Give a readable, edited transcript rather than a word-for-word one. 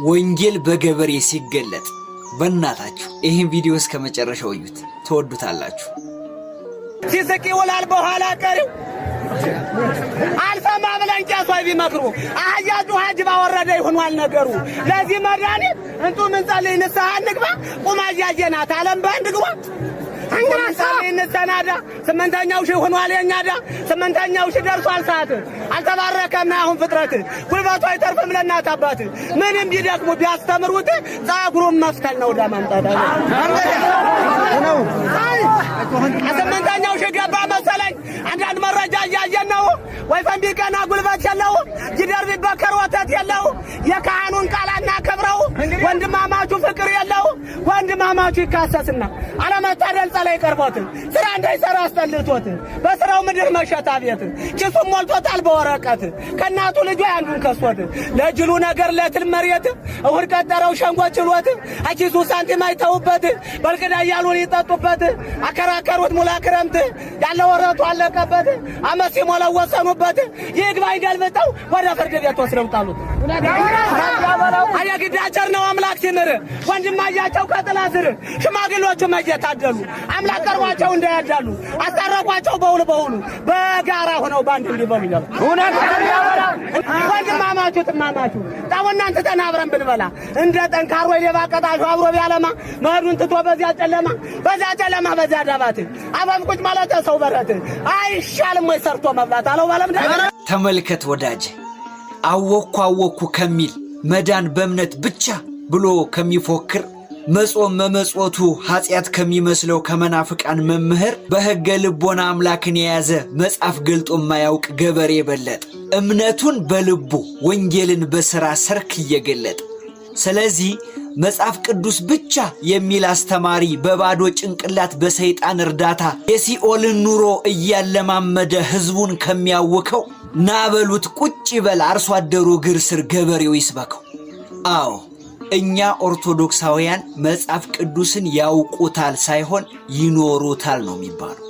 ወንጌል በገበሬ ሲገለጥ በእናታችሁ ይሄን ቪዲዮ እስከ መጨረሻው እዩት፣ ተወዱታላችሁ። ሲስቂ ይውላል በኋላ ቀሪው አልሰማ ብለን ቄሱ ቢመክሩ አህያቱ ሀጅ ባወረደ ይሆናል ነገሩ። ለዚህ መድኃኒት እንቱ ምን ጸልይ ንስሐ እንግባ ቁማ እያየናት ዓለም በአንድ ግባ እንሰናዳ። ስምንተኛው ሺህ ሆኗል የኛዳ ስምንተኛው ሺህ ደርሷል ሰዓት አልተባረከም አሁን ፍጥረት ጉልበቱ አይተርፍም ለእናት አባት ምንም ቢደክሙ ቢያስተምሩት ጸጉሩን መፍተል ነው ዳማምጣዳ ነው። ስምንተኛው ሺህ ገባ መሰለኝ አንዳንድ መረጃ እያየን ነው። ወይ ፈንዲቀና ጉልበት የለው ጊደር ቢበከር ወተት የለው የካህኑን ቃል አናከብረው ወንድማማቹ ፍቅር የለው ወንድማማቹ ይካሰስና አለመታደል ጸለይ ቀርቦት ስራ እንዳይሰራ አስጠልቶት በስራው ምድር መሸታ ቤት ኪሱም ሞልቶታል በወረቀት ከናቱ ልጅ አንዱን ከሶት ለጅሉ ነገር ለትል መሬት እሁድ ቀጠረው ሸንጎ ችሎት አኪሱ ሳንቲም አይተውበት በልቅዳ ያሉን ይጠጡበት አከራከሩት ሙላ ክረምት ያለ ወረቱ አለቀበት አመሲ ሞላው ወሰኑበት ይግባኝ ገልብጠው ወደ ፍርድ ቤት ወስደው ጣሉት። አያግዳቸር ነው አምላክ ሲምር ወንድማያቸው ከጥላ ስር ሽማግሌዎቹ መየታደሉ አምላክ ቀርቧቸው እንዳያዳሉ አጣረቋቸው በውል በጋራ ሆነው ባንድ እንዲበሉ ይላል። ወንድማማቹ ትማማቹ ታውናንተ ተናብረን ብንበላ እንደ ጠንካሮ የሌባ ቀጣሹ አብሮ ቢያለማ መዱን ትቶ በዚያ ጨለማ በዚያ ዳባት አባም ቁጭ ማለት ሰው በረት አይሻልም ወይ ሰርቶ መብላት አለው ባለም ተመልከት ወዳጅ አወኩ ከሚል መዳን በእምነት ብቻ ብሎ ከሚፎክር መጾም መመጽወቱ ኃጢያት ከሚመስለው ከመናፍቃን መምህር በሕገ ልቦና አምላክን የያዘ መጽሐፍ ገልጦ የማያውቅ ገበሬ በለጠ እምነቱን በልቡ ወንጌልን በሥራ ሰርክ እየገለጠ። ስለዚህ መጽሐፍ ቅዱስ ብቻ የሚል አስተማሪ በባዶ ጭንቅላት በሰይጣን እርዳታ የሲኦልን ኑሮ እያለማመደ ሕዝቡን ከሚያውከው ናበሉት ቁጭ በል አርሶ አደሩ እግር ስር ገበሬው ይስበከው። አዎ እኛ ኦርቶዶክሳውያን መጽሐፍ ቅዱስን ያውቁታል ሳይሆን ይኖሩታል ነው የሚባለው።